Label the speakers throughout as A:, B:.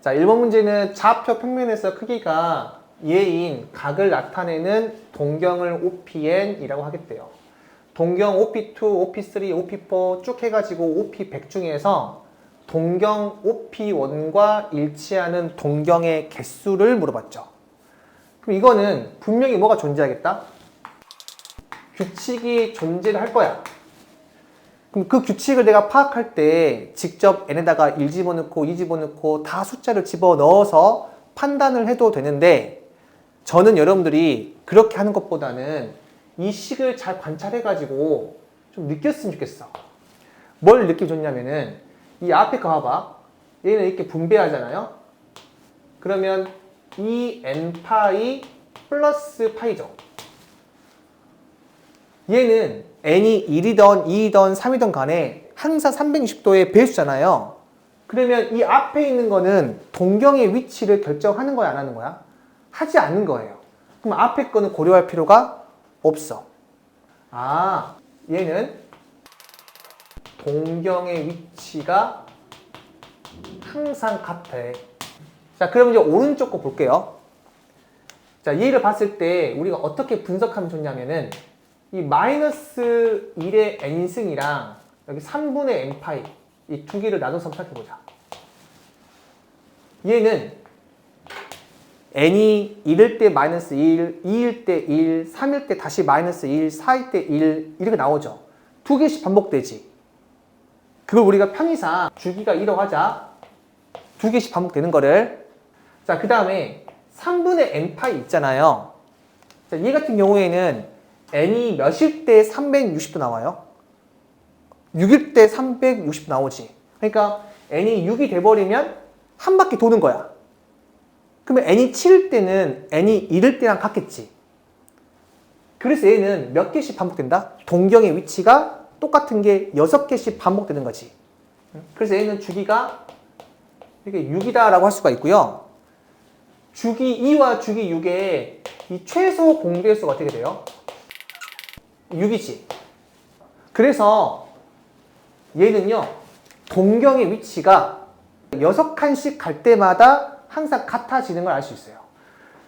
A: 자, 1번 문제는 좌표 평면에서 크기가 얘인 각을 나타내는 동경을 OPN이라고 하겠대요. 동경 OP2, OP3, OP4 쭉 해가지고 OP 100 중에서 동경 OP1과 일치하는 동경의 개수를 물어봤죠. 그럼 이거는 분명히 뭐가 존재하겠다? 규칙이 존재를 할 거야. 그럼 그 규칙을 내가 파악할 때 직접 n에다가 1 집어넣고 2 집어넣고 다 숫자를 집어넣어서 판단을 해도 되는데 저는 여러분들이 그렇게 하는 것보다는 이 식을 잘 관찰해가지고 좀 느꼈으면 좋겠어. 뭘 느끼면 좋냐면은 이 앞에 거 봐봐. 얘는 이렇게 분배하잖아요. 그러면 이 n파이 플러스 파이죠. 얘는 n이 1이던 2이던 3이던 간에 항상 360도의 배수잖아요. 그러면 이 앞에 있는 거는 동경의 위치를 결정하는 거야, 안 하는 거야? 하지 않는 거예요. 그럼 앞에 거는 고려할 필요가 없어. 아, 얘는 동경의 위치가 항상 같아. 자, 그럼 이제 오른쪽 거 볼게요. 자, 얘를 봤을 때 우리가 어떻게 분석하면 좋냐면은 이 마이너스 1의 n승이랑 여기 3분의 n파이 이 두 개를 나눠서 한번 생각해보자. 얘는 n이 1일 때 마이너스 1, 2일 때 1, 3일 때 다시 마이너스 1, 4일 때 1 이렇게 나오죠. 두 개씩 반복되지. 그걸 우리가 편의상 주기가 1억 하자. 두 개씩 반복되는 거를. 자, 그 다음에 3분의 n파이 있잖아요. 자, 얘 같은 경우에는 n이 몇일 때 360도 나와요? 6일 때 360도 나오지. 그러니까 n이 6이 돼버리면 한 바퀴 도는 거야. 그러면 n이 7일 때는 n이 1일 때랑 같겠지. 그래서 얘는 몇 개씩 반복된다? 동경의 위치가 똑같은 게 6개씩 반복되는 거지. 그래서 얘는 주기가 이렇게 6이다라고 할 수가 있고요. 주기 2와 주기 6의 이 최소 공배수가 어떻게 돼요? 6이지. 그래서 얘는요, 동경의 위치가 6칸씩 갈 때마다 항상 같아지는 걸 알 수 있어요.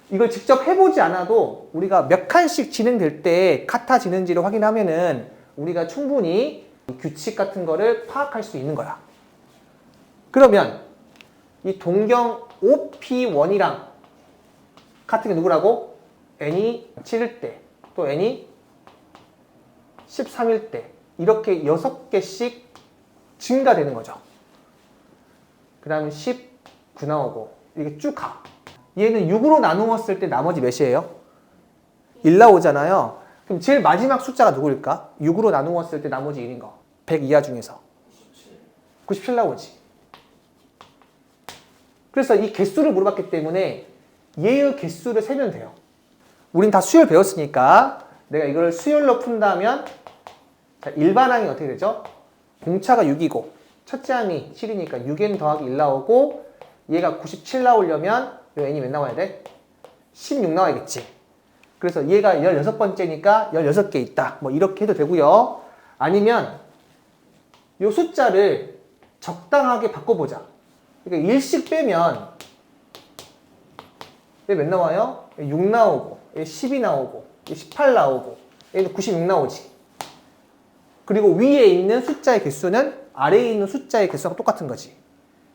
A: 이걸 직접 해보지 않아도 우리가 몇 칸씩 진행될 때 같아지는지를 확인하면은 우리가 충분히 규칙 같은 거를 파악할 수 있는 거야. 그러면 이 동경 OP1이랑 같은 게 누구라고? n이 7일 때, 또 n이 13일 때 이렇게 6개씩 증가되는 거죠. 그 다음에 19 나오고 이렇게 쭉 가. 얘는 6으로 나누었을 때 나머지 몇이에요? 1 나오잖아요. 그럼 제일 마지막 숫자가 누구일까? 6으로 나누었을 때 나머지 1인 거. 100 이하 중에서 97 나오지. 그래서 이 개수를 물어봤기 때문에 얘의 개수를 세면 돼요. 우린 다 수열 배웠으니까 내가 이걸 수열로 푼다면 자, 일반항이 어떻게 되죠? 공차가 6이고 첫째 항이 7이니까 6n 더하기 1 나오고 얘가 97 나오려면 요 n이 몇 나와야 돼? 16 나와야겠지. 그래서 얘가 16번째니까 16개 있다. 뭐 이렇게 해도 되고요. 아니면 요 숫자를 적당하게 바꿔보자. 그러니까 1씩 빼면 얘 몇 나와요? 6 나오고 얘 12 나오고 얘 18 나오고 얘도 96 나오지. 그리고 위에 있는 숫자의 개수는 아래에 있는 숫자의 개수랑 똑같은 거지.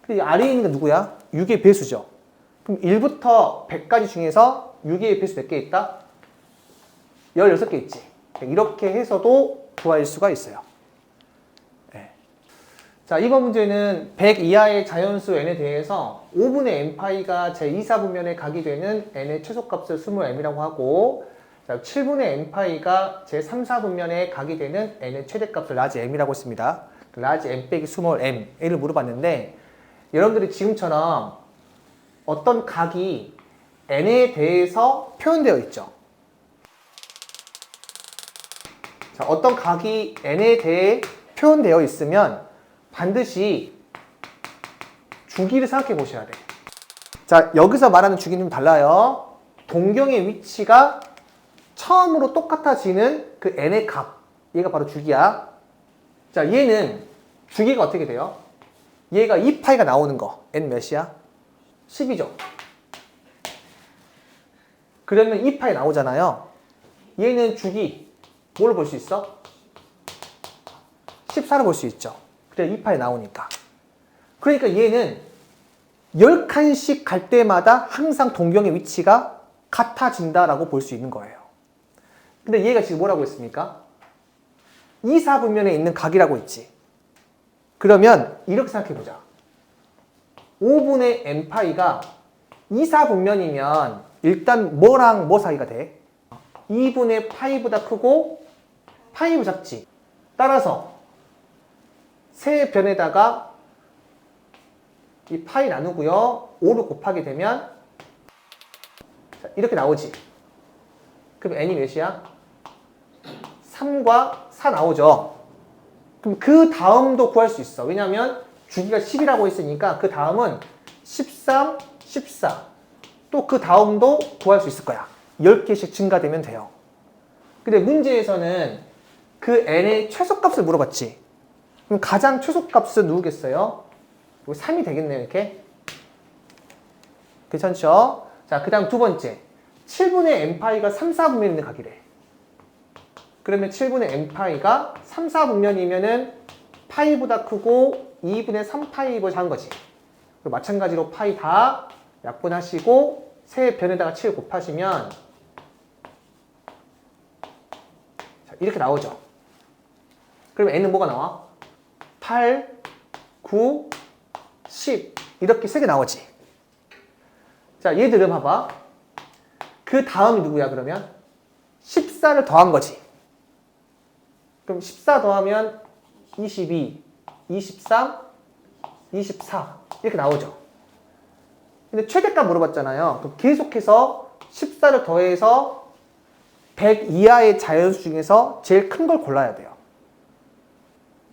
A: 근데 아래에 있는 게 누구야? 6의 배수죠. 그럼 1부터 100까지 중에서 6의 배수 몇 개 있다? 16개 있지. 이렇게 해서도 구할 수가 있어요. 네. 자, 이번 문제는 100 이하의 자연수 n에 대해서 5분의 n파이가 제2사분면에 각이 되는 n의 최소값을 스몰 m이라고 하고 7분의 n파이가 제3사분면에 각이 되는 n의 최대값을 라지 m이라고 했습니다. 라지 m 빼기 스몰 m을 물어봤는데 여러분들이 지금처럼 어떤 각이 n에 대해서 표현되어 있죠. 자, 어떤 각이 n에 대해 표현되어 있으면 반드시 주기를 생각해 보셔야 돼. 자, 여기서 말하는 주기는 좀 달라요. 동경의 위치가 처음으로 똑같아지는 그 n의 값. 얘가 바로 주기야. 자, 얘는 주기가 어떻게 돼요? 얘가 2파이가 나오는 거. n 몇이야? 10이죠. 그러면 2파이 나오잖아요. 얘는 주기 뭘 볼 수 있어? 14를 볼 수 있죠. 그래 2파이 나오니까. 그러니까 얘는 10칸씩 갈 때마다 항상 동경의 위치가 같아진다라고 볼 수 있는 거예요. 근데 얘가 지금 뭐라고 했습니까? 2사분면에 있는 각이라고 했지. 그러면 이렇게 생각해보자. 5분의 n파이가 2사분면이면 일단 뭐랑 뭐 사이가 돼? 2분의 파이보다 크고 파이보다 작지. 따라서 세 변에다가 이 파이 나누고요. 5를 곱하게 되면 이렇게 나오지. 그럼 n이 몇이야? 3과 4 나오죠. 그럼 그 다음도 구할 수 있어. 왜냐면 주기가 10이라고 했으니까 그 다음은 13, 14. 또 그 다음도 구할 수 있을 거야. 10개씩 증가되면 돼요. 근데 문제에서는 그 n의 최소값을 물어봤지. 그럼 가장 최소값은 누구겠어요? 3이 되겠네요, 이렇게. 괜찮죠? 자, 그 다음 두 번째. 7분의 n파이가 3, 4분면에 있는 각이래. 그러면 7분의 n파이가 3, 4분면이면은 파이보다 크고 2분의 3파이보다 작은 거지. 그리고 마찬가지로 파이 다 약분하시고 세 변에다가 7 곱하시면 자, 이렇게 나오죠. 그러면 n은 뭐가 나와? 8, 9, 10 이렇게 세 개 나오지. 자, 얘들은 봐봐. 그 다음이 누구야 그러면? 14를 더한 거지. 그럼 14 더하면 22, 23, 24 이렇게 나오죠. 근데 최대값 물어봤잖아요. 그럼 계속해서 14를 더해서 100 이하의 자연수 중에서 제일 큰 걸 골라야 돼요.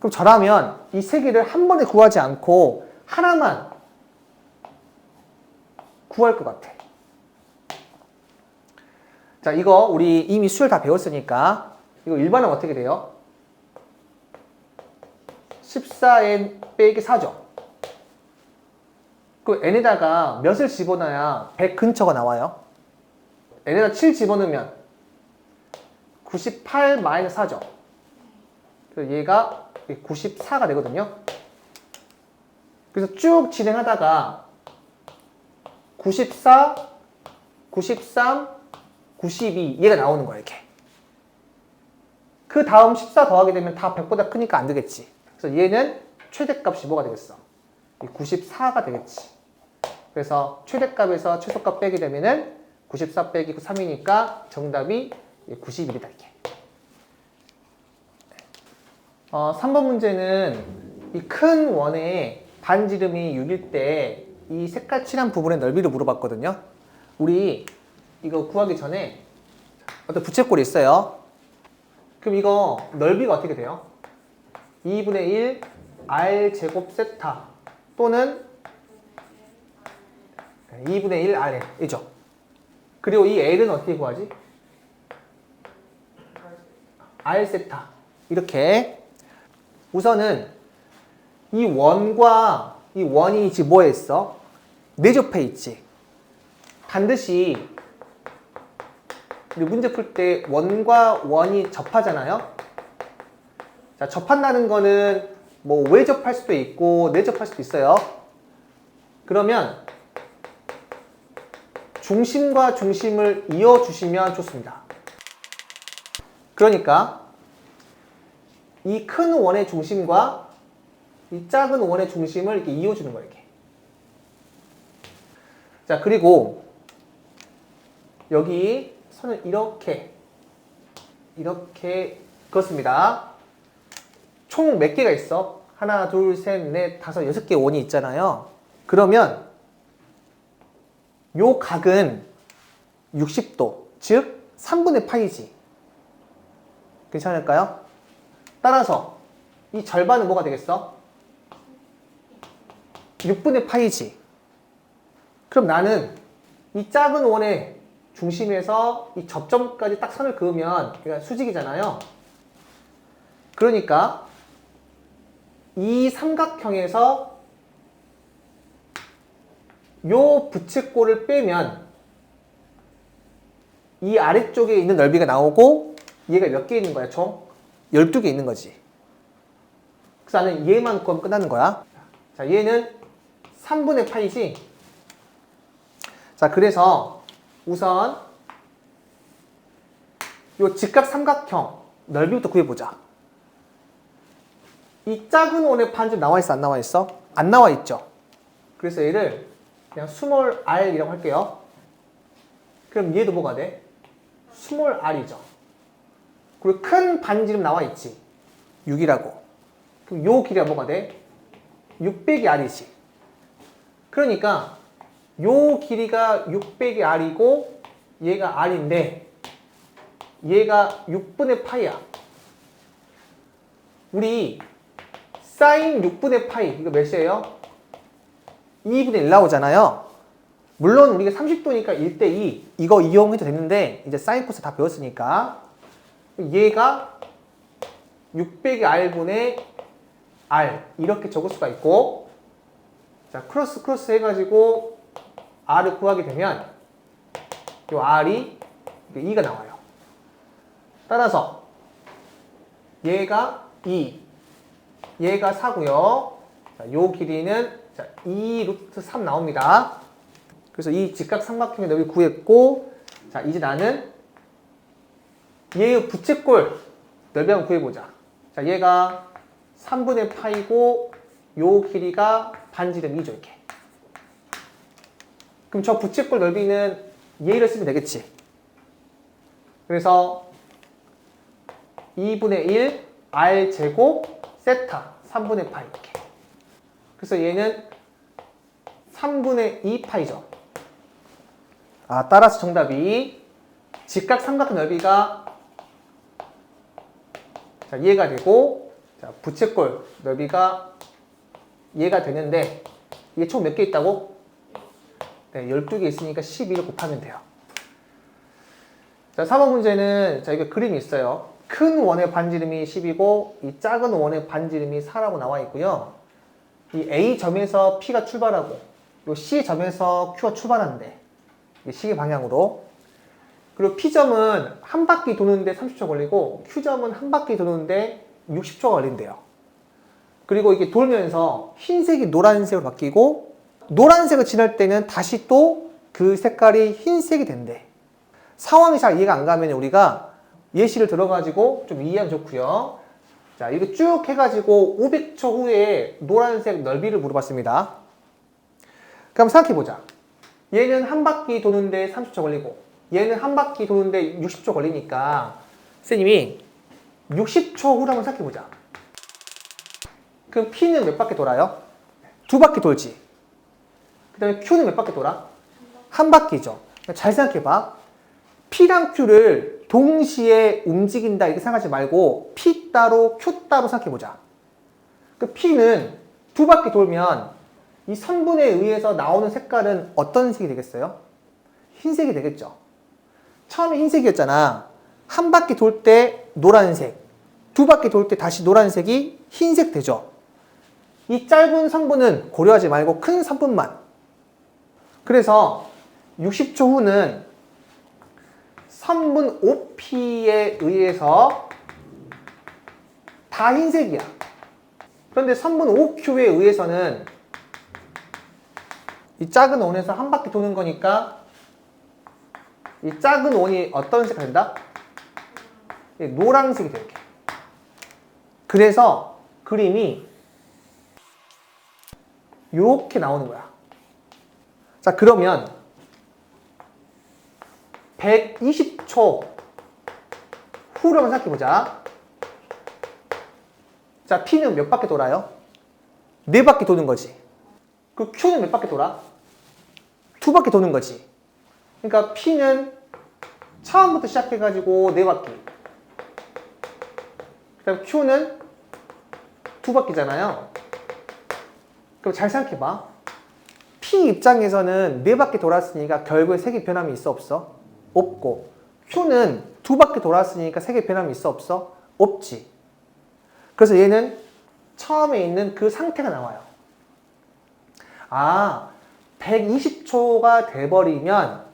A: 그럼 저라면 이 세 개를 한 번에 구하지 않고 하나만 구할 것 같아. 자, 이거 우리 이미 수열 다 배웠으니까 이거 일반은 어떻게 돼요? 14n 빼기 4죠. 그 n에다가 몇을 집어넣어야 100 근처가 나와요? n에다 7 집어넣으면 98 마이너스 4죠. 그래서 얘가 94가 되거든요. 그래서 쭉 진행하다가 94, 93, 92 얘가 나오는 거야, 이렇게. 그 다음 14 더하게 되면 다 100보다 크니까 안 되겠지. 그래서 얘는 최대값이 뭐가 되겠어? 94가 되겠지. 그래서 최대값에서 최소값 빼게 되면은 94 빼기 3이니까 정답이 91이다, 이렇게. 3번 문제는 이 큰 원의 반지름이 6일 때 이 색깔 칠한 부분의 넓이를 물어봤거든요. 우리 이거 구하기 전에 어떤 부채꼴이 있어요. 그럼 이거 넓이가 어떻게 돼요? 2분의 1 r 제곱 세타 또는 2분의 1 rn 이죠. 그리고 이 l은 어떻게 구하지? r 세타 이렇게. 우선은 이 원과 이 원이 지금 뭐에 있어? 내접해 있지. 반드시 문제 풀 때 원과 원이 접하잖아요. 자, 접한다는 거는 뭐 외접할 수도 있고 내접할 수도 있어요. 그러면 중심과 중심을 이어주시면 좋습니다. 그러니까 이 큰 원의 중심과 이 작은 원의 중심을 이렇게 이어주는 거예요, 이렇게. 자, 그리고 여기 선을 이렇게 그렇습니다. 총 몇 개가 있어? 하나, 둘, 셋, 넷, 다섯, 6개 원이 있잖아요. 그러면 요 각은 60도, 즉 3분의 파이지. 괜찮을까요? 따라서 이 절반은 뭐가 되겠어? 6분의 파이지. 그럼 나는 이 작은 원의 중심에서 이 접점까지 딱 선을 그으면 그러니까 수직이잖아요. 그러니까 이 삼각형에서 요 부채꼴을 빼면 이 아래쪽에 있는 넓이가 나오고 얘가 몇 개 있는 거야, 총? 12개 있는 거지. 그래서 나는 얘만 구하면 끝나는 거야. 자, 얘는 3분의 파이지. 자, 그래서 우선 요 직각 삼각형 넓이부터 구해보자. 이 작은 원의 반지름 나와 있어, 안 나와 있어? 안 나와 있죠. 그래서 얘를 그냥 스몰 r이라고 할게요. 그럼 얘도 뭐가 돼? 스몰 r이죠. 그리고 큰 반지름 나와 있지. 6이라고. 그럼 요 길이가 뭐가 돼? 6 빼기 r이지. 그러니까 요 길이가 6 빼기 r이고 얘가 r인데 얘가 6분의 파이야. 우리 사인 6분의 파이 이거 몇이에요? 2분의 1 나오잖아요. 물론 우리가 30도니까 1대2 이거 이용해도 되는데 이제 사인 코스 다 배웠으니까 얘가 6 빼기 r분의 r 이렇게 적을 수가 있고, 자 크로스 해가지고 r을 구하게 되면 요 r이 2가 나와요. 따라서 얘가 2, 얘가 4고요. 자, 요 길이는 자, 2 루트 3 나옵니다. 그래서 이 직각 삼각형의 넓이 구했고, 자 이제 나는 얘의 부채꼴 넓이 한번 구해보자. 자 얘가 3분의 파이고 요 길이가 반지름 2죠 이렇게. 그럼 저 부채꼴 넓이는 얘를 쓰면 되겠지. 그래서 2분의 1 r 제곱 세타 3분의 파이 이렇게. 그래서 얘는 3분의 2 파이죠. 아, 따라서 정답이 직각 삼각형 넓이가 자, 얘가 되고, 자, 부채꼴 넓이가 얘가 되는데, 이게 총 몇 개 있다고? 네, 12개 있으니까 12를 곱하면 돼요. 자, 3번 문제는, 자, 이거 그림이 있어요. 큰 원의 반지름이 10이고, 이 작은 원의 반지름이 4라고 나와 있고요. 이 A점에서 P가 출발하고, 이 C점에서 Q가 출발하는데, 이 시계 방향으로. 그리고 P점은 한 바퀴 도는데 30초 걸리고 Q점은 한 바퀴 도는데 60초가 걸린대요. 그리고 이게 돌면서 흰색이 노란색으로 바뀌고 노란색을 지날 때는 다시 또 그 색깔이 흰색이 된대. 상황이 잘 이해가 안 가면 우리가 예시를 들어가지고 좀 이해하면 좋고요. 자, 이거 쭉 해가지고 500초 후에 노란색 넓이를 물어봤습니다. 그럼 생각해보자. 얘는 한 바퀴 도는데 30초 걸리고 얘는 한 바퀴 도는데 60초 걸리니까 선생님이 60초 후로 한번 생각해보자. 그럼 P는 몇 바퀴 돌아요? 2바퀴 돌지. 그 다음에 Q는 몇 바퀴 돌아? 한 바퀴죠. 잘 생각해봐. P랑 Q를 동시에 움직인다 이렇게 생각하지 말고 P 따로 Q 따로 생각해보자. 그 P는 2바퀴 돌면 이 선분에 의해서 나오는 색깔은 어떤 색이 되겠어요? 흰색이 되겠죠. 처음에 흰색이었잖아. 한 바퀴 돌 때 노란색, 2바퀴 돌 때 다시 노란색이 흰색 되죠. 이 짧은 선분은 고려하지 말고 큰 선분만. 그래서 60초 후는 선분 OP에 의해서 다 흰색이야. 그런데 선분 OQ에 의해서는 이 작은 원에서 한 바퀴 도는 거니까 이 작은 원이 어떤 색이 된다? 노란색이 돼, 이렇게. 그래서 그림이 이렇게 나오는 거야. 자, 그러면 120초 후로 한번 생각해보자. 자, P는 몇 바퀴 돌아요? 4바퀴 도는 거지. 그 Q는 몇 바퀴 돌아? 2바퀴 도는 거지. 그러니까 P는 처음부터 시작해가지고 4바퀴. 그 다음 Q는 2바퀴잖아요. 그럼 잘 생각해봐. P 입장에서는 4바퀴 돌았으니까 결국에 색의 변함이 있어 없어? 없고, Q는 2바퀴 돌았으니까 색의 변함이 있어 없어? 없지. 그래서 얘는 처음에 있는 그 상태가 나와요. 아, 120초가 돼버리면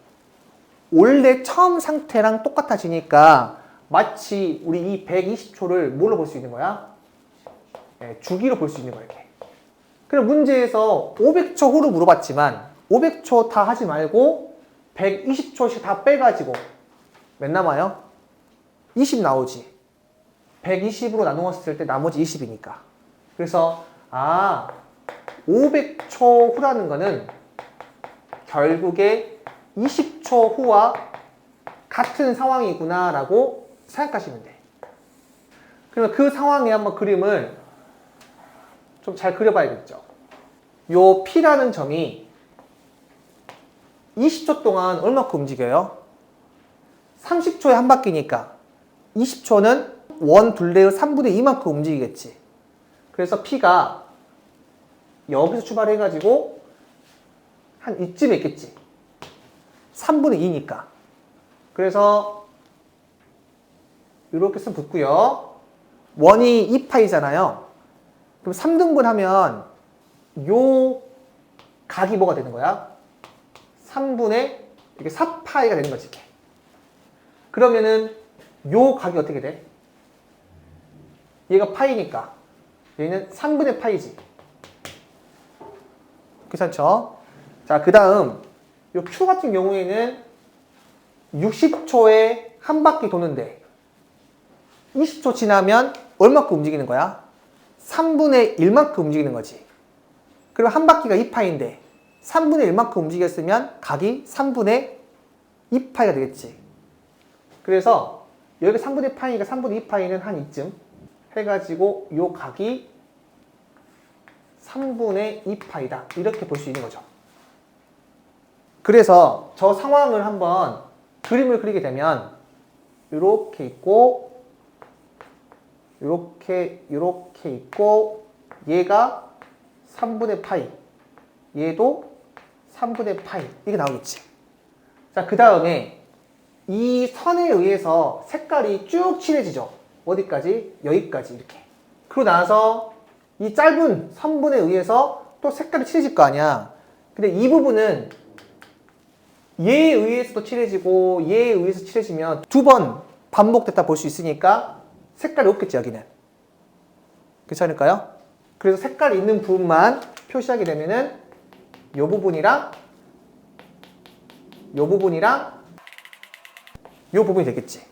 A: 원래 처음 상태랑 똑같아지니까 마치 우리 이 120초를 뭘로 볼 수 있는 거야? 네, 주기로 볼 수 있는 거야, 이렇게. 그럼 문제에서 500초 후로 물어봤지만 500초 다 하지 말고 120초씩 다 빼가지고 몇 남아요? 20 나오지. 120으로 나누었을 때 나머지 20이니까. 그래서 500초 후라는 거는 결국에 20초 후와 같은 상황이구나 라고 생각하시면 돼. 그러면 그 상황에 한번 그림을 좀 잘 그려봐야겠죠. 요 P라는 점이 20초 동안 얼마큼 움직여요? 30초에 한 바퀴니까 20초는 원 둘레의 3분의 2만큼 움직이겠지. 그래서 P가 여기서 출발해가지고 한 이쯤에 있겠지. 3분의 2니까. 그래서 이렇게 쓰면 붙고요. 원이 2파이잖아요. 그럼 3등분 하면 요 각이 뭐가 되는 거야? 3분의 이게 4파이가 되는 거지. 그러면은 요 각이 어떻게 돼? 얘가 파이니까 얘는 3분의 파이지. 괜찮죠? 자, 그 다음 요 Q 같은 경우에는 60초에 한 바퀴 도는데 20초 지나면 얼마큼 움직이는 거야? 3분의 1만큼 움직이는 거지. 그럼 한 바퀴가 2파인데 3분의 1만큼 움직였으면 각이 3분의 2파이가 되겠지. 그래서 여기가 3분의 파이니까 3분의 2파이는 한 이쯤 해가지고 요 각이 3분의 2파이다. 이렇게 볼 수 있는 거죠. 그래서 저 상황을 한번 그림을 그리게 되면 이렇게 있고 이렇게 있고 얘가 3분의 파이 얘도 3분의 파이 이게 나오겠지. 자, 그 다음에 이 선에 의해서 색깔이 쭉 칠해지죠. 어디까지? 여기까지 이렇게. 그러고 나서 이 짧은 선분에 의해서 또 색깔이 칠해질 거 아니야. 근데 이 부분은 얘에 의해서도 칠해지고 얘에 의해서 칠해지면 두 번 반복됐다 볼 수 있으니까 색깔이 없겠지, 여기는. 괜찮을까요? 그래서 색깔이 있는 부분만 표시하게 되면은 요 부분이랑 요 부분이랑 요 부분이 되겠지.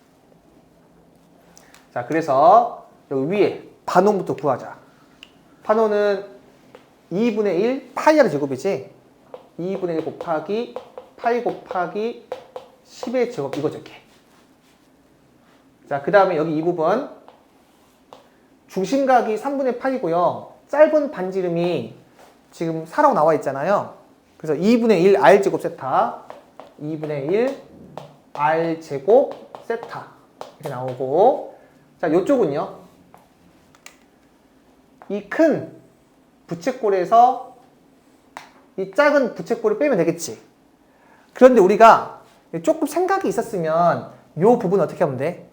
A: 자, 그래서 여기 위에 반원부터 구하자. 반원은 2분의 1 파이r 제곱이지. 2분의 1 곱하기 파이 곱하기 10의 제곱 이거죠, 이렇게. 자, 그 다음에 여기 이 부분 중심각이 3분의 파이고요. 짧은 반지름이 지금 4라고 나와 있잖아요. 그래서 2분의 1 r 제곱 세타 2분의 1 r 제곱 세타 이렇게 나오고, 자, 요쪽은요. 이 큰 부채꼴에서 이 작은 부채꼴을 빼면 되겠지. 그런데 우리가 조금 생각이 있었으면 요 부분은 어떻게 하면 돼?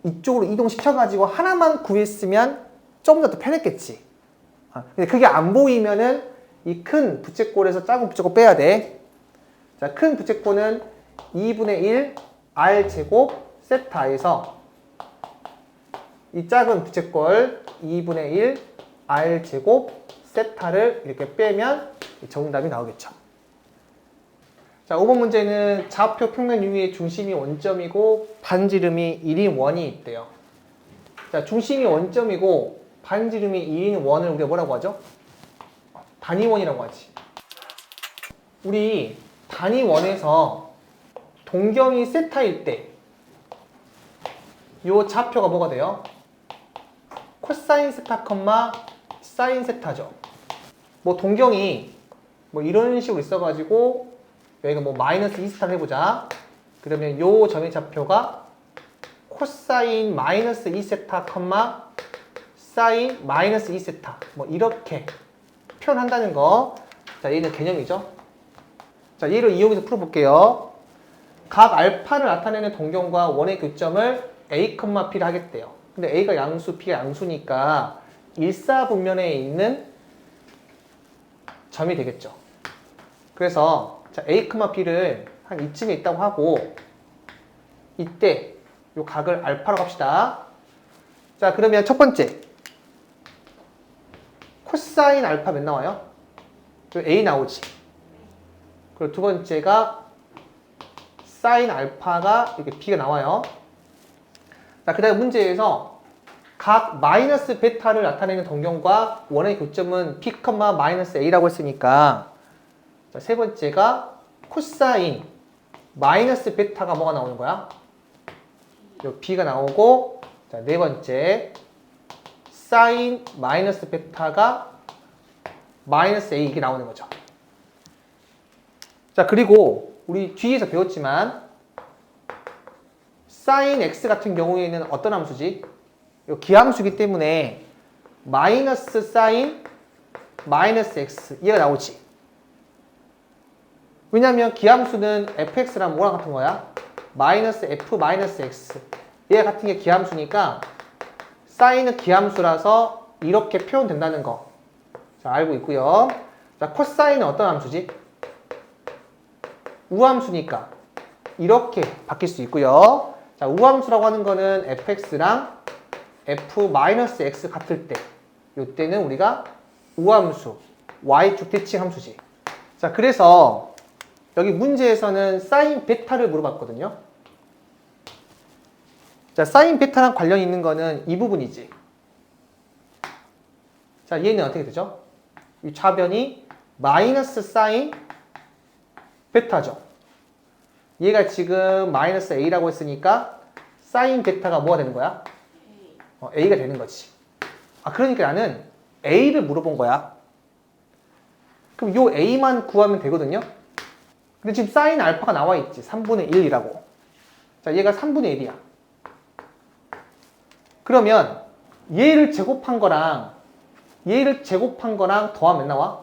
A: 이쪽으로 이동시켜가지고 하나만 구했으면 좀 더 편했겠지. 근데 그게 안 보이면은 이 큰 부채꼴에서 작은 부채꼴 빼야 돼. 자, 큰 부채꼴은 2분의 1 r 제곱 세타에서 이 작은 부채꼴 2분의 1 r 제곱 세타를 이렇게 빼면 정답이 나오겠죠. 자, 5번 문제는 좌표 평면 유의의 중심이 원점이고 반지름이 1인 원이 있대요. 자, 중심이 원점이고 반지름이 1인 원을 우리가 뭐라고 하죠? 단위원이라고 하지. 우리 단위원에서 동경이 세타일 때 요 좌표가 뭐가 돼요? 코사인 세타, 사인 세타죠. 뭐 동경이 뭐 이런 식으로 있어가지고 여기가 뭐 마이너스 2세타를 해보자. 그러면 요 점의 좌표가 코사인 마이너스 2세타, 사인 마이너스 2세타 뭐 이렇게 표현한다는 거. 자, 얘는 개념이죠. 자, 얘를 이용해서 풀어볼게요. 각 알파를 나타내는 동경과 원의 교점을 A, P를 하겠대요. 근데 A가 양수, B가 양수니까 일사분면에 있는 점이 되겠죠. 그래서 자, A, B를 한 이쯤에 있다고 하고 이때 요 각을 알파라고 합시다. 자, 그러면 첫 번째 코사인 알파 몇 나와요? A 나오지. 그리고 두 번째가 사인 알파가 이렇게 B가 나와요. 자, 그 다음 문제에서 각 마이너스 베타를 나타내는 동경과 원의 교점은 B, 마이너스 A라고 했으니까 자, 세 번째가 코사인 마이너스 베타가 뭐가 나오는 거야? 요 B가 나오고 자, 네 번째 사인 마이너스 베타가 마이너스 A 이게 나오는 거죠. 자, 그리고 우리 뒤에서 배웠지만 사인 X 같은 경우에는 어떤 함수지? 요 기함수이기 때문에 마이너스 사인 마이너스 X 얘가 나오지. 왜냐면 기함수는 fx랑 뭐랑 같은 거야? 마이너스 f 마이너스 x 얘 같은 게 기함수니까 사인은 기함수라서 이렇게 표현된다는 거 자, 알고 있고요. 자, 코사인은 어떤 함수지? 우함수니까 이렇게 바뀔 수 있고요. 자, 우함수라고 하는 거는 fx랑 f 마이너스 x 같을 때 이때는 우리가 우함수 y축 대칭 함수지. 자, 그래서 여기 문제에서는 사인 베타를 물어봤거든요. 자, 사인 베타랑 관련 있는 거는 이 부분이지. 자, 얘는 어떻게 되죠? 이 좌변이 마이너스 사인 베타죠. 얘가 지금 마이너스 A라고 했으니까 사인 베타가 뭐가 되는 거야? A가 되는 거지. 아, 그러니까 나는 A를 물어본 거야. 그럼 요 A만 구하면 되거든요. 근데 지금 사인 알파가 나와 있지. 3분의 1이라고. 자, 얘가 3분의 1이야. 그러면 얘를 제곱한 거랑 더하면 나와?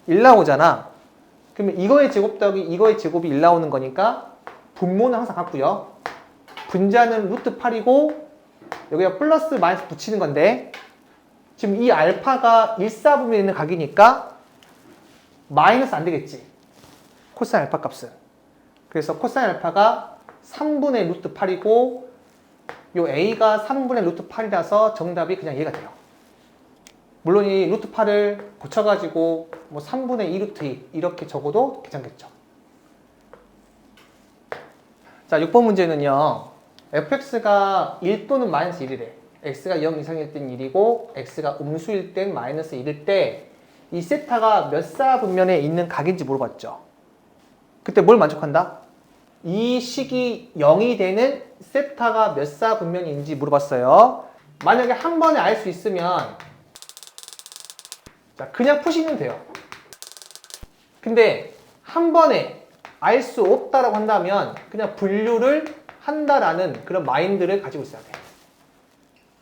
A: 1 나오잖아. 그러면 이거의 제곱 더하기 이거의 제곱이 1 나오는 거니까 분모는 항상 같고요. 분자는 루트 8이고 여기가 플러스 마이너스 붙이는 건데 지금 이 알파가 1사분면에 있는 각이니까 마이너스 안 되겠지. 코사인 알파 값은. 그래서 코사인 알파가 3분의 루트 8이고 요 A가 3분의 루트 8이라서 정답이 그냥 얘가 돼요. 물론 이 루트 8을 고쳐가지고 뭐 3분의 2 루트 2 이렇게 적어도 괜찮겠죠. 자, 6번 문제는요. fx가 1 또는 마이너스 1이래. x가 0 이상일 땐 1이고 x가 음수일 땐 마이너스 1일 때 이 세타가 몇 사분면에 있는 각인지 물어봤죠. 그때 뭘 만족한다? 이 식이 0이 되는 세타가 몇 사분면인지 물어봤어요. 만약에 한 번에 알 수 있으면 자, 그냥 푸시면 돼요. 근데 한 번에 알 수 없다라고 한다면 그냥 분류를 한다라는 그런 마인드를 가지고 있어야 돼.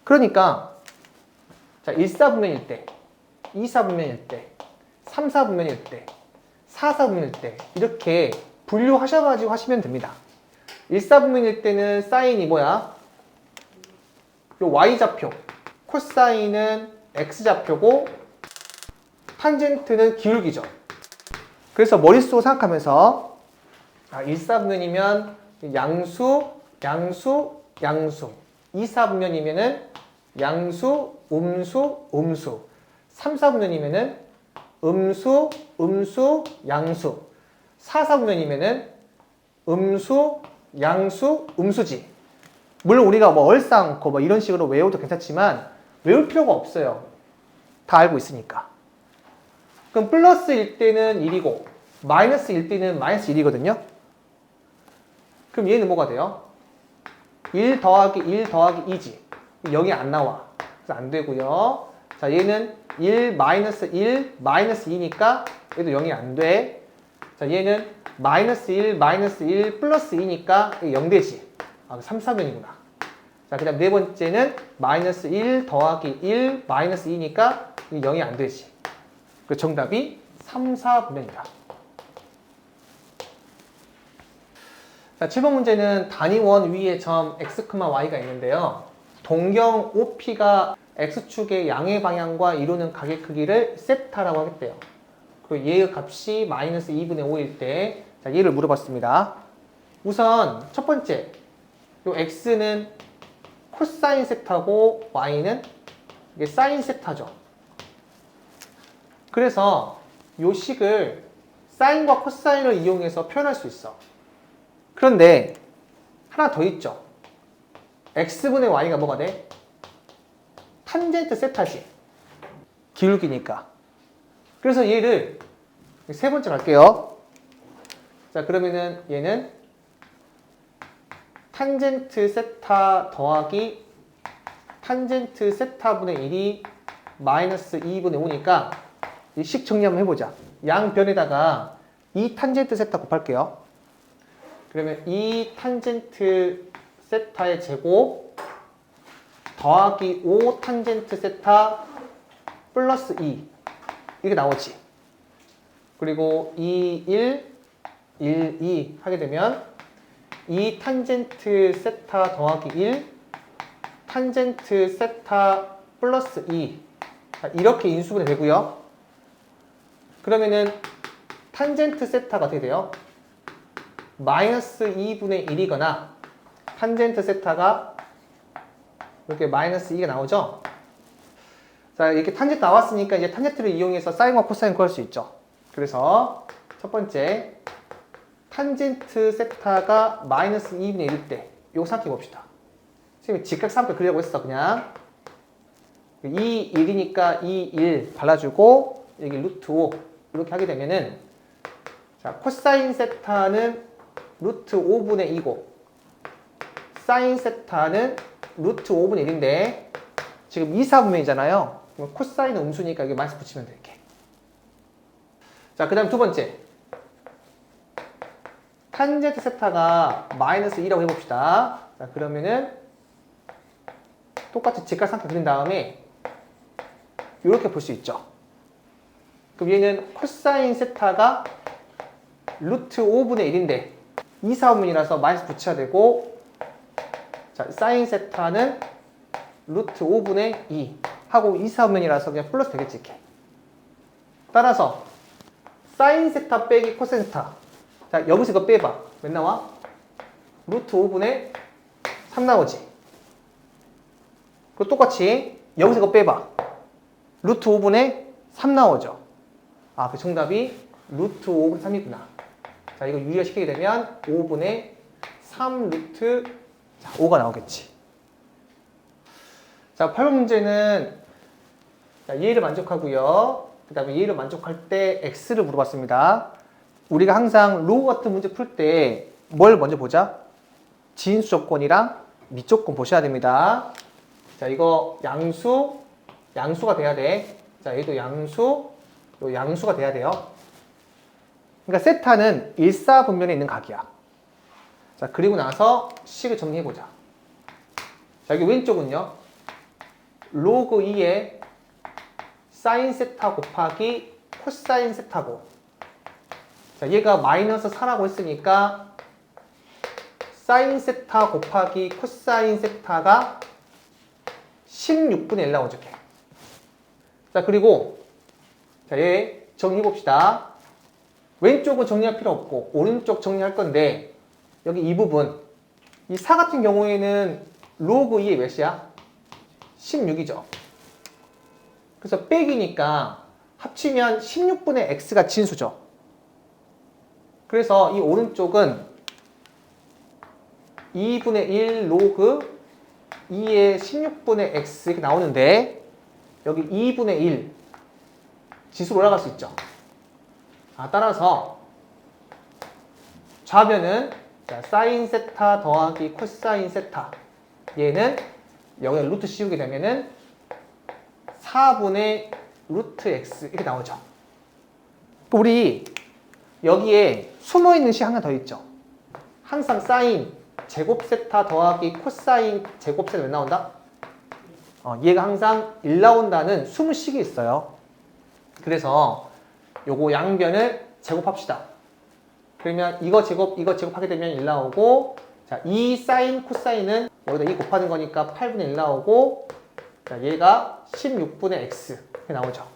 A: 그러니까 자, 1사분면일 때, 2사분면일 때, 3사분면일 때, 4사분면일 때 이렇게 분류하셔가지고 하시면 됩니다. 1사분면일 때는 사인이 뭐야? 요 y좌표, 코사인은 x좌표고 탄젠트는 기울기죠. 그래서 머릿속으로 생각하면서 1사분면이면 양수, 양수, 양수 2사분면이면은 양수, 음수, 음수 3사분면이면은 음수, 음수, 양수 4사분면이면은 음수, 양수, 음수지. 물론 우리가 뭐 얼싸안고 뭐 이런 식으로 외워도 괜찮지만 외울 필요가 없어요. 다 알고 있으니까. 그럼 플러스일 때는 1이고 마이너스일 때는 마이너스 1이거든요. 그럼 얘는 뭐가 돼요? 1 더하기 1 더하기 2지. 여기 안 나와. 그래서 안 되고요. 자, 얘는 1 마이너스 1 마이너스 2니까 얘도 0이 안 돼. 자, 얘는 마이너스 1 마이너스 1 플러스 2니까 0 되지. 3, 4변이구나. 자, 그 다음 네 번째는 마이너스 1 더하기 1 마이너스 2니까 0이 안 되지. 그 정답이 3, 4분면이다. 자, 7번 문제는 단위원 위에 점 x, y가 있는데요. 동경 OP가 x축의 양의 방향과 이루는 각의 크기를 세타라고 하겠대요. 그리고 얘의 값이 마이너스 2분의 5일 때, 자, 얘를 물어봤습니다. 우선 첫 번째, 요 x는 코사인 세타고 y는 이게 사인 세타죠. 그래서 요 식을 사인과 코사인을 이용해서 표현할 수 있어. 그런데 하나 더 있죠. x분의 y가 뭐가 돼? 탄젠트 세타지. 기울기니까. 그래서 얘를 세 번째 갈게요. 자, 그러면은 얘는 탄젠트 세타 더하기 탄젠트 세타분의 1이 마이너스 2분의 5니까 이 식 정리 한번 해보자. 양변에다가 2 탄젠트 세타 곱할게요. 그러면 2 탄젠트 세타의 제곱 더하기 5 탄젠트 세타 플러스 2 이렇게 나오지. 그리고 2, 1, 1, 2 하게 되면 2 탄젠트 세타 더하기 1 탄젠트 세타 플러스 2 이렇게 인수분해 되고요. 그러면은 탄젠트 세타가 어떻게 돼요? 마이너스 2분의 1이거나 탄젠트 세타가 이렇게 마이너스 2가 나오죠? 자, 이렇게 탄젠트 나왔으니까 이제 탄젠트를 이용해서 사인과 코사인 구할 수 있죠. 그래서 첫 번째 탄젠트 세타가 마이너스 2분의 1일 때 이거 생각해 봅시다. 지금 직각삼각을 그리려고 했어. 그냥 2, 1이니까 2, 1 발라주고 여기 루트 5 이렇게 하게 되면은 자, 코사인 세타는 루트 5분의 2고 사인 세타는 루트 5분의 1인데 지금 2, 4분면이잖아요. 그럼 코사인은 음수니까 여기 마이너스 붙이면 돼. 이렇게. 자, 그 다음 두 번째 탄젠트 세타가 마이너스 2라고 해봅시다. 자, 그러면은 똑같이 직각삼각 그린 다음에 이렇게 볼 수 있죠. 그럼 얘는 코사인 세타가 루트 5분의 1인데 2, 4분면이라서 마이너스 붙여야 되고 자, 사인 세타는 루트 5분의 2 하고 2, 4분면이라서 그냥 플러스 되겠지. 이렇게. 따라서 사인 세타 빼기 코사인 세타. 자, 여기서 이거 빼봐. 몇 나와? 루트 5분의 3 나오지. 그리고 똑같이 여기서 이거 빼봐. 루트 5분의 3 나오죠. 아, 그 정답이 루트 5분의 3이구나. 자, 이거 유리화시키게 되면 5분의 3 루트 5가 나오겠지. 자, 8번 문제는 얘를 만족하고요. 그 다음에 얘를 만족할 때 x를 물어봤습니다. 우리가 항상 로우 같은 문제 풀 때 뭘 먼저 보자? 진수 조건이랑 미조건 보셔야 됩니다. 자, 이거 양수가 돼야 돼. 자, 얘도 양수가 돼야 돼요. 그러니까 세타는 일사분면에 있는 각이야. 자, 그리고 나서 식을 정리해보자. 자, 여기 왼쪽은요. 로그 2에 사인 세타 곱하기 코사인 세타고. 자, 얘가 마이너스 4라고 했으니까 사인 세타 곱하기 코사인 세타가 16분의 1 나오죠. 자, 그리고 자, 얘 정리해봅시다. 왼쪽은 정리할 필요 없고 오른쪽 정리할 건데 여기 이 부분 이 4 같은 경우에는 로그 2의 몇이야? 16이죠. 그래서 빼기니까 합치면 16분의 x가 진수죠. 그래서 이 오른쪽은 2분의 1 로그 2의 16분의 x 이렇게 나오는데 여기 2분의 1 지수로 올라갈 수 있죠. 따라서 좌변은 사인 세타 더하기 코사인 세타 얘는 여기다 루트 씌우게 되면은 4분의 루트 x 이렇게 나오죠. 우리 여기에 숨어있는 식 하나 더 있죠. 항상 사인 제곱 세타 더하기 코사인 제곱 세타 왜 나온다? 얘가 항상 1 나온다는 숨은 식이 있어요. 그래서 요거 양변을 제곱합시다. 그러면 이거 제곱 하게 되면 1 나오고 자, 2 사인 코사인은 여기다 2 곱하는 거니까 8분의 1 나오고 자, 얘가 16분의 x 이렇게 나오죠.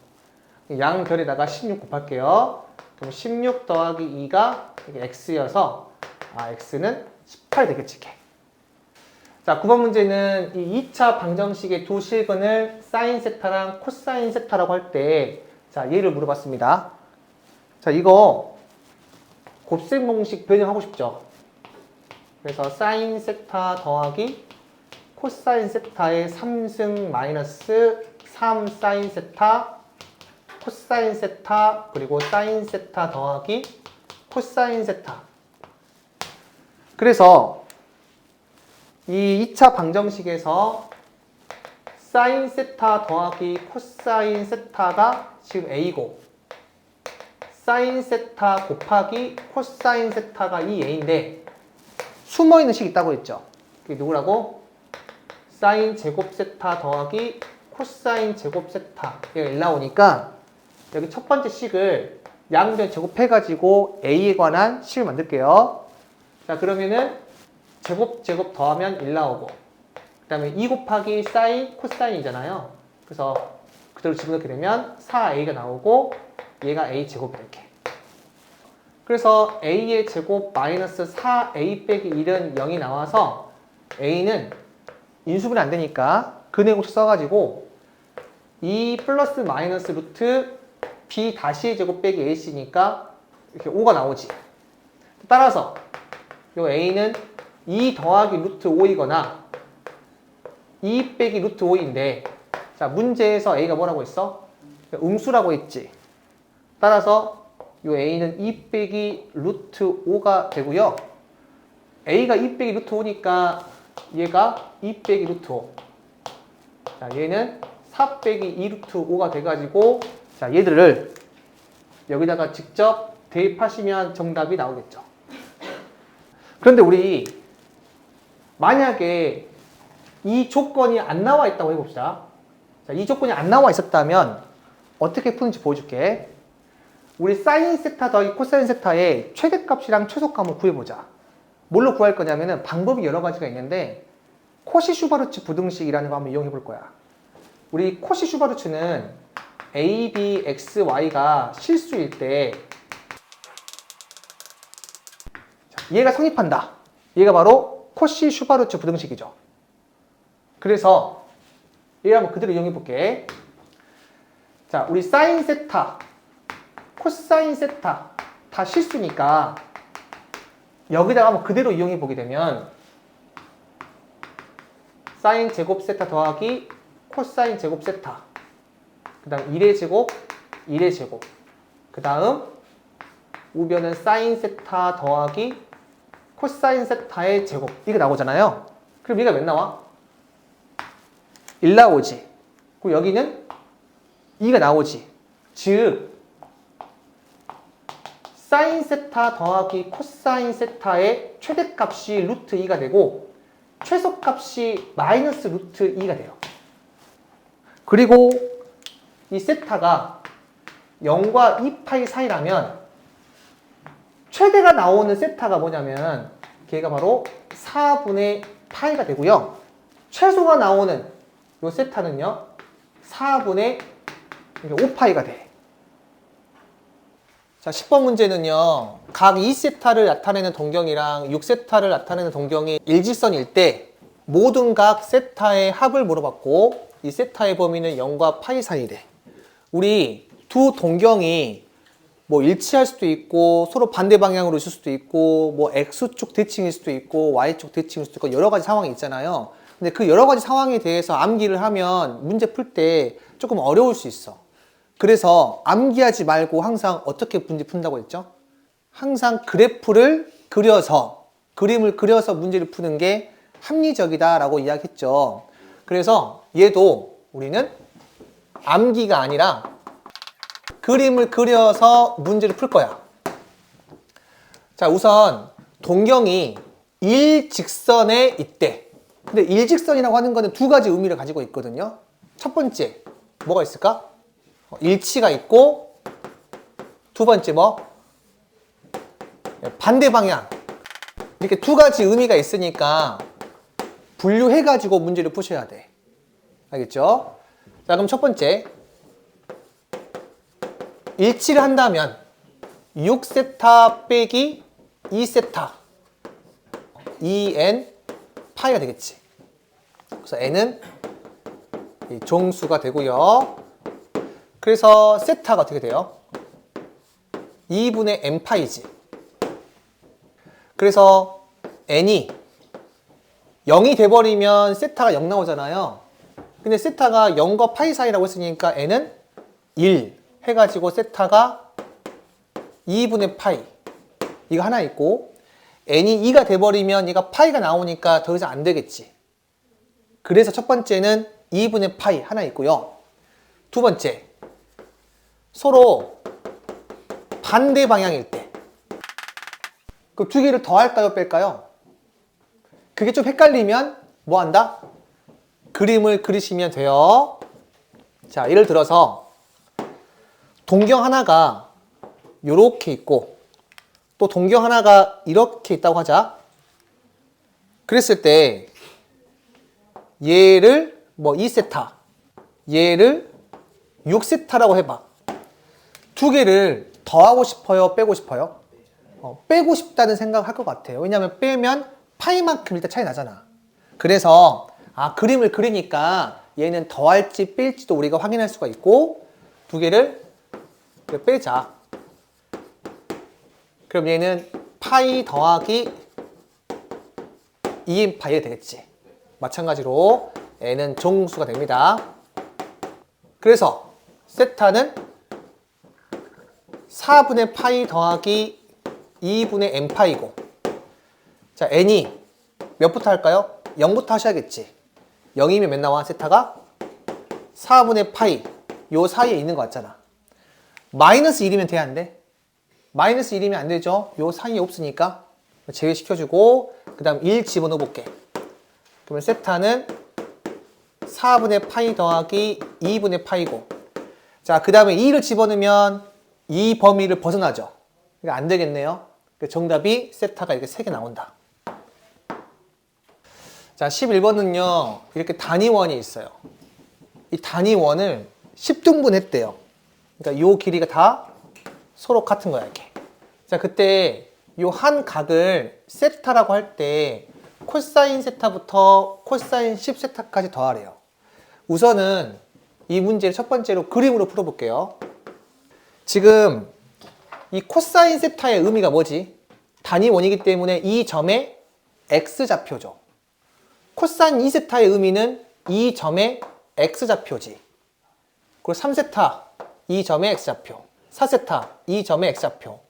A: 양별에다가 16 곱할게요. 그럼 16 더하기 2가 x여서 x는 18 되겠지. 자, 9번 문제는 이 2차 방정식의 두 실근을 사인 세타랑 코사인 세타라고 할 때, 자, 얘를 물어봤습니다. 자, 이거 곱셈 공식 변형하고 싶죠? 그래서 사인 세타 더하기 코사인 세타의 3승 마이너스 3 사인 세타, 코사인 세타, 그리고 사인 세타 더하기 코사인 세타. 그래서 이 2차 방정식에서 사인 세타 더하기 코사인 세타가 지금 A고, 사인 세타 곱하기 코사인 세타가 이 A인데 숨어있는 식이 있다고 했죠. 그게 누구라고? 사인 제곱 세타 더하기 코사인 제곱 세타. 얘가 1 나오니까 여기 첫 번째 식을 양변 제곱해가지고 A에 관한 식을 만들게요. 자, 그러면은 제곱 더하면 1 나오고, 그 다음에 2 곱하기 사인 코사인이잖아요. 그래서 그대로 집어넣게 되면 4A가 나오고 얘가 A 제곱이 이렇게. 그래서 A의 제곱 마이너스 4A 빼기 1은 0이 나와서 A는 인수분해 안 되니까 근해 공식 써가지고 2 플러스 마이너스 루트 B 다시 제곱 빼기 AC니까 이렇게 5가 나오지. 따라서 요 A는 2 더하기 루트 5이거나 2 빼기 루트 5인데, 자, 문제에서 A가 뭐라고 했어? 음수라고 했지. 따라서 요 A는 2 빼기 루트 5가 되고요. A가 2 빼기 루트 5니까 얘가 2 빼기 루트 5. 자, 얘는 4 빼기 2 루트 5가 돼가지고, 자, 얘들을 여기다가 직접 대입하시면 정답이 나오겠죠. 그런데 우리 만약에 이 조건이 안 나와 있다고 해봅시다. 자, 이 조건이 안 나와 있었다면 어떻게 푸는지 보여줄게. 우리 사인 세타 더하기 코사인 세타의 최대값이랑 최소값을 구해보자. 뭘로 구할 거냐면은 방법이 여러 가지가 있는데 코시-슈바르츠 부등식이라는 거 한번 이용해 볼 거야. 우리 코시-슈바르츠는 A, B, X, Y가 실수일 때 얘가 성립한다. 얘가 바로 코시-슈바르츠 부등식이죠. 그래서 얘를 한번 그대로 이용해 볼게. 자, 우리 사인 세타, 코사인 세타 다 실수니까 여기다가 한번 그대로 이용해 보게 되면 사인 제곱 세타 더하기 코사인 제곱 세타, 그 다음 1의 제곱, 1의 제곱, 그 다음 우변은 사인 세타 더하기 코사인 세타의 제곱, 이게 나오잖아요. 그럼 얘가 몇 나와? 1 나오지. 그리고 여기는 2가 나오지. 즉 사인 세타 더하기 코사인 세타의 최대값이 루트 2가 되고 최소값이 마이너스 루트 2가 돼요. 그리고 이 세타가 0과 2파이 사이라면 최대가 나오는 세타가 뭐냐면 걔가 바로 4분의 파이가 되고요. 최소가 나오는 이 세타는요 4분의 5파이가 돼. 자, 10번 문제는요, 각 2세타를 나타내는 동경이랑 6세타를 나타내는 동경이 일직선일 때 모든 각 세타의 합을 물어봤고 이 세타의 범위는 0과 파이 사이래. 우리 두 동경이 뭐 일치할 수도 있고 서로 반대 방향으로 있을 수도 있고 뭐 X축 대칭일 수도 있고 Y축 대칭일 수도 있고 여러 가지 상황이 있잖아요. 근데 그 여러 가지 상황에 대해서 암기를 하면 문제 풀 때 조금 어려울 수 있어. 그래서 암기하지 말고 항상 어떻게 문제 푼다고 했죠? 항상 그래프를 그려서, 그림을 그려서 문제를 푸는 게 합리적이다 라고 이야기했죠. 그래서 얘도 우리는 암기가 아니라 그림을 그려서 문제를 풀 거야. 자, 우선 동경이 일직선에 있대. 근데 일직선이라고 하는 거는 두 가지 의미를 가지고 있거든요. 첫 번째, 뭐가 있을까? 일치가 있고, 두 번째 뭐? 반대 방향. 이렇게 두 가지 의미가 있으니까 분류해가지고 문제를 푸셔야 돼. 알겠죠? 자, 그럼 첫 번째. 일치를 한다면 6세타 빼기 2세타 2n 파이가 되겠지. 그래서 n은 이 종수가 되고요. 그래서 세타가 어떻게 돼요? 2분의 n 파이지. 그래서 n이 0이 돼버리면 세타가 0 나오잖아요. 근데 세타가 0과 파이 사이라고 했으니까 n은 1 해가지고 세타가 2분의 파이. 이거 하나 있고, n이 2가 돼버리면 얘가 파이가 나오니까 더 이상 안 되겠지. 그래서 첫 번째는 2분의 파이 하나 있고요. 두 번째, 서로 반대 방향일 때. 그 두 개를 더할까요, 뺄까요? 그게 좀 헷갈리면 뭐 한다? 그림을 그리시면 돼요. 자, 예를 들어서 동경 하나가 이렇게 있고 또 동경 하나가 이렇게 있다고 하자. 그랬을 때 얘를 뭐 2세타, 얘를 6세타라고 해봐. 두 개를 더하고 싶어요, 빼고 싶어요? 빼고 싶다는 생각을 할 것 같아요. 왜냐하면 빼면 파이만큼 일단 차이 나잖아. 그래서 그림을 그리니까 얘는 더할지 뺄지도 우리가 확인할 수가 있고, 두 개를 빼자. 그럼 얘는 파이 더하기 2n 파이가 되겠지. 마찬가지로 n은 종수가 됩니다. 그래서 세타는 4분의 파이 더하기 2분의 n 파이고, 자, n이 몇부터 할까요? 0부터 하셔야겠지. 0이면 몇 나와? 세타가 4분의 파이, 요 사이에 있는 것 같잖아. 마이너스 1이면 돼야 안 돼? 마이너스 1이면 안 되죠? 요 사이에 없으니까 제외시켜주고, 그 다음 1 집어넣어 볼게. 그러면 세타는 4분의 파이 더하기 2분의 파이고, 자, 그 다음에 2를 집어넣으면 이 범위를 벗어나죠. 그러니까 안 되겠네요. 정답이 세타가 이렇게 3개 나온다. 자, 11번은요, 이렇게 단위원이 있어요. 이 단위원을 10등분 했대요. 그러니까 요 길이가 다 서로 같은 거야, 이렇게. 자, 그때 요 한 각을 세타라고 할 때 코사인 세타부터 코사인 10세타까지 더하래요. 우선은 이 문제를 첫 번째로 그림으로 풀어볼게요. 지금 이 코사인 세타의 의미가 뭐지? 단위원이기 때문에 이 점의 x좌표죠. 코사인 2세타의 의미는 이 점의 x좌표지. 그리고 3세타 이 점의 x좌표, 4세타 이 점의 x좌표,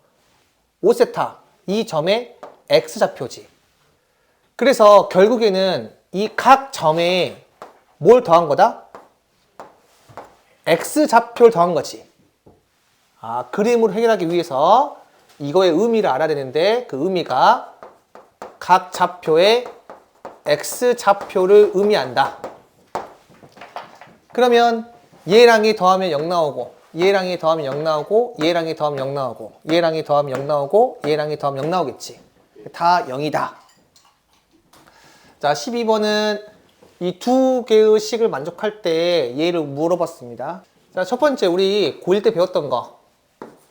A: 5세타 이 점의 x좌표지. 그래서 결국에는 이 각 점에 뭘 더한 거다? x좌표를 더한 거지. 그림으로 해결하기 위해서 이거의 의미를 알아야 되는데, 그 의미가 각 좌표의 x좌표를 의미한다. 그러면 얘랑이 더하면 0 나오고, 얘랑이 더하면 0 나오고, 얘랑이 더하면 0 나오고, 얘랑이 더하면 0 나오고, 얘랑이 더하면 0 나오겠지. 다 0이다. 자, 12번은 이 두 개의 식을 만족할 때 얘를 물어봤습니다. 자, 첫 번째 우리 고1 때 배웠던 거.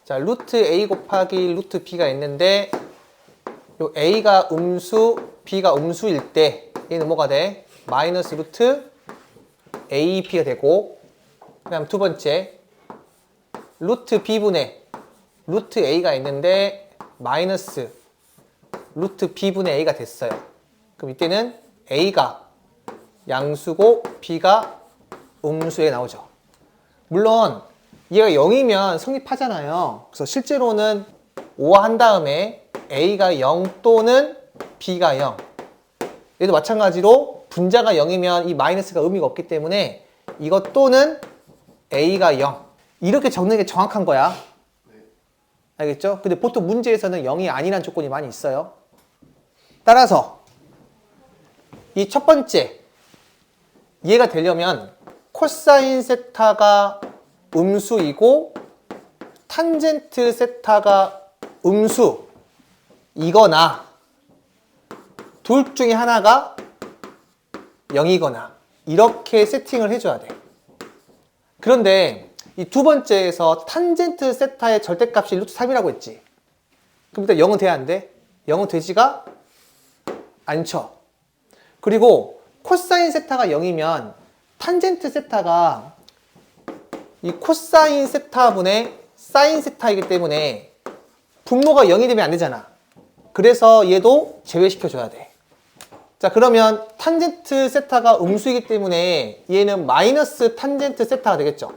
A: 자, 루트 a 곱하기 루트 b가 있는데, 요 a가 음수, b가 음수일 때 얘는 뭐가 돼? 마이너스 루트 ab가 되고, 그 다음 두 번째 루트 b분의 루트 a가 있는데 마이너스 루트 b분의 a가 됐어요. 그럼 이때는 a가 양수고 b가 음수에 나오죠. 물론 얘가 0이면 성립하잖아요. 그래서 실제로는 5 한 다음에 a가 0 또는 b가 0. 얘도 마찬가지로 분자가 0이면 이 마이너스가 의미가 없기 때문에 이것 또는 a가 0. 이렇게 적는 게 정확한 거야. 알겠죠? 근데 보통 문제에서는 0이 아니란 조건이 많이 있어요. 따라서 이 첫 번째 얘가 되려면 코사인 세타가 음수이고 탄젠트 세타가 음수이거나 둘 중에 하나가 0이거나 이렇게 세팅을 해줘야 돼. 그런데 이 두 번째에서 탄젠트 세타의 절대값이 루트 3이라고 했지. 그럼 일단 0은 돼야 안 돼? 0은 되지가 않죠. 그리고 코사인 세타가 0이면 탄젠트 세타가 이 코사인 세타분의 사인 세타이기 때문에 분모가 0이 되면 안 되잖아. 그래서 얘도 제외시켜줘야 돼. 자, 그러면 탄젠트 세타가 음수이기 때문에 얘는 마이너스 탄젠트 세타가 되겠죠.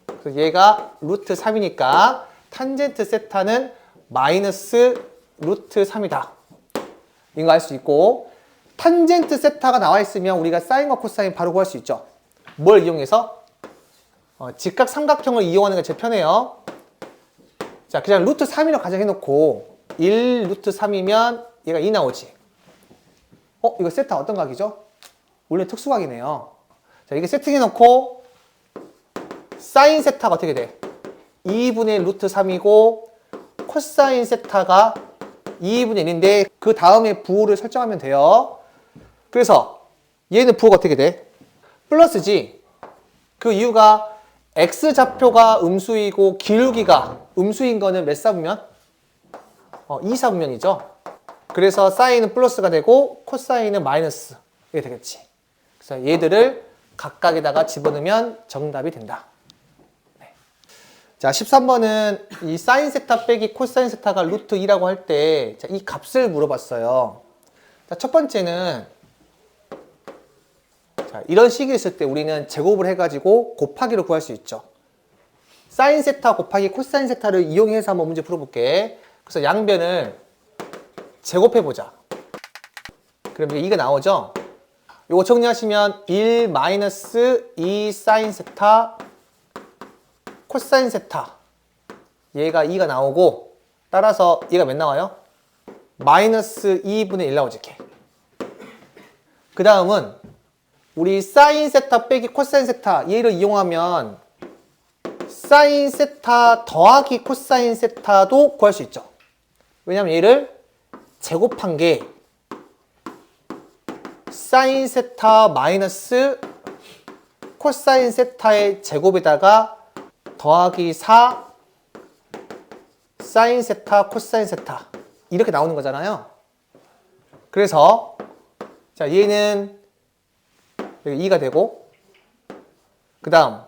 A: 그래서 얘가 루트 3이니까 탄젠트 세타는 마이너스 루트 3이다. 이거 알 수 있고, 탄젠트 세타가 나와 있으면 우리가 사인과 코사인 바로 구할 수 있죠. 뭘 이용해서? 직각 삼각형을 이용하는 게 제일 편해요. 자, 그냥 루트 3이라고 가정해놓고 1 루트 3이면 얘가 2 나오지. 이거 세타 어떤 각이죠? 원래 특수각이네요. 자, 이게 세팅해놓고 사인 세타가 어떻게 돼? 2분의 루트 3이고 코사인 세타가 2분의 1인데 그 다음에 부호를 설정하면 돼요. 그래서 얘는 부호가 어떻게 돼? 플러스지. 그 이유가 x좌표가 음수이고 기울기가 음수인 거는 몇 사분면? 2사분면이죠. 그래서 사인은 플러스가 되고 코사인은 마이너스 이게 되겠지. 그래서 얘들을 각각에다가 집어넣으면 정답이 된다. 네. 자, 13번은 이 사인 세타 빼기 코사인 세타가 루트 2라고 할 때 이 값을 물어봤어요. 자, 첫 번째는 자, 이런 식이 있을 때 우리는 제곱을 해가지고 곱하기로 구할 수 있죠. 사인 세타 곱하기 코사인 세타를 이용해서 한번 문제 풀어볼게. 그래서 양변을 제곱해보자. 그럼 이게 나오죠? 요거 정리하시면 1 마이너스 2 사인 세타 코사인 세타 얘가 2가 나오고 따라서 얘가 몇 나와요? 마이너스 2분의 1 나오지. 그 다음은 우리 사인 세타 빼기 코사인 세타 얘를 이용하면 사인 세타 더하기 코사인 세타도 구할 수 있죠. 왜냐면 얘를 제곱한 게 사인 세타 마이너스 코사인 세타의 제곱에다가 더하기 4 사인 세타 코사인 세타 이렇게 나오는 거잖아요. 그래서 자, 얘는 여기 2가 되고 그 다음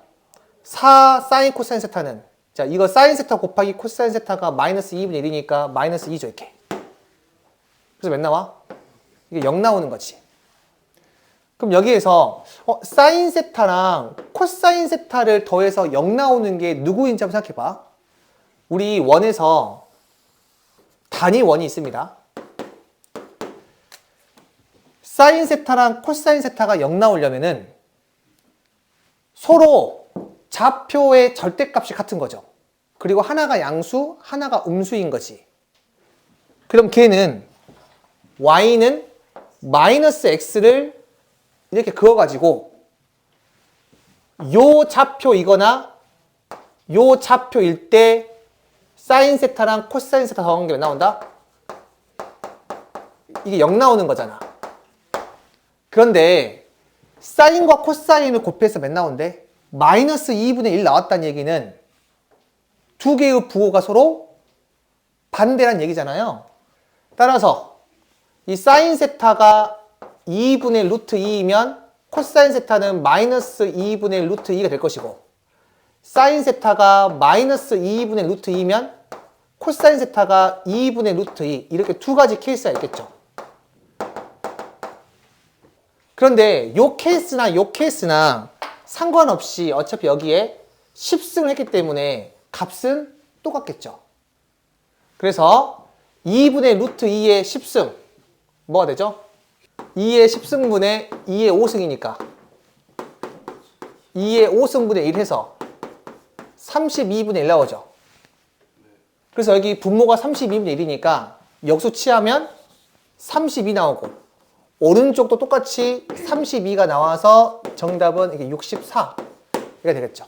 A: 4 사인 코사인 세타는 자, 이거 사인 세타 곱하기 코사인 세타가 마이너스 2분의 1이니까 마이너스 2죠. 이렇게. 그래서 몇 나와? 이게 0 나오는 거지. 그럼 여기에서 사인 세타랑 코사인 세타를 더해서 0 나오는 게 누구인지 한번 생각해봐. 우리 원에서 단위 원이 있습니다. 사인 세타랑 코사인 세타가 0 나오려면은 서로 좌표의 절대값이 같은 거죠. 그리고 하나가 양수, 하나가 음수인 거지. 그럼 걔는 y는 마이너스 x를 이렇게 그어가지고 요 좌표이거나 요 좌표일 때 사인 세타랑 코사인 세타 더한 게 몇 나온다? 이게 0 나오는 거잖아. 그런데 사인과 코사인을 곱해서 몇 나온대? 마이너스 2분의 1 나왔다는 얘기는 두 개의 부호가 서로 반대란 얘기잖아요. 따라서 이 사인 세타가 2분의 루트 2이면 코사인 세타는 마이너스 2분의 루트 2가 될 것이고 사인 세타가 마이너스 2분의 루트 2면 코사인 세타가 2분의 루트 2 이렇게 두 가지 케이스가 있겠죠. 그런데 요 케이스나 상관없이 어차피 여기에 10승을 했기 때문에 값은 똑같겠죠. 그래서 2분의 루트 2의 10승 뭐가 되죠? 2의 10승분의 2의 5승이니까 2의 5승분의 1 해서 32분의 1 나오죠. 그래서 여기 분모가 32분의 1이니까 역수 취하면 32 나오고 오른쪽도 똑같이 32가 나와서 정답은 이게 64가 되겠죠.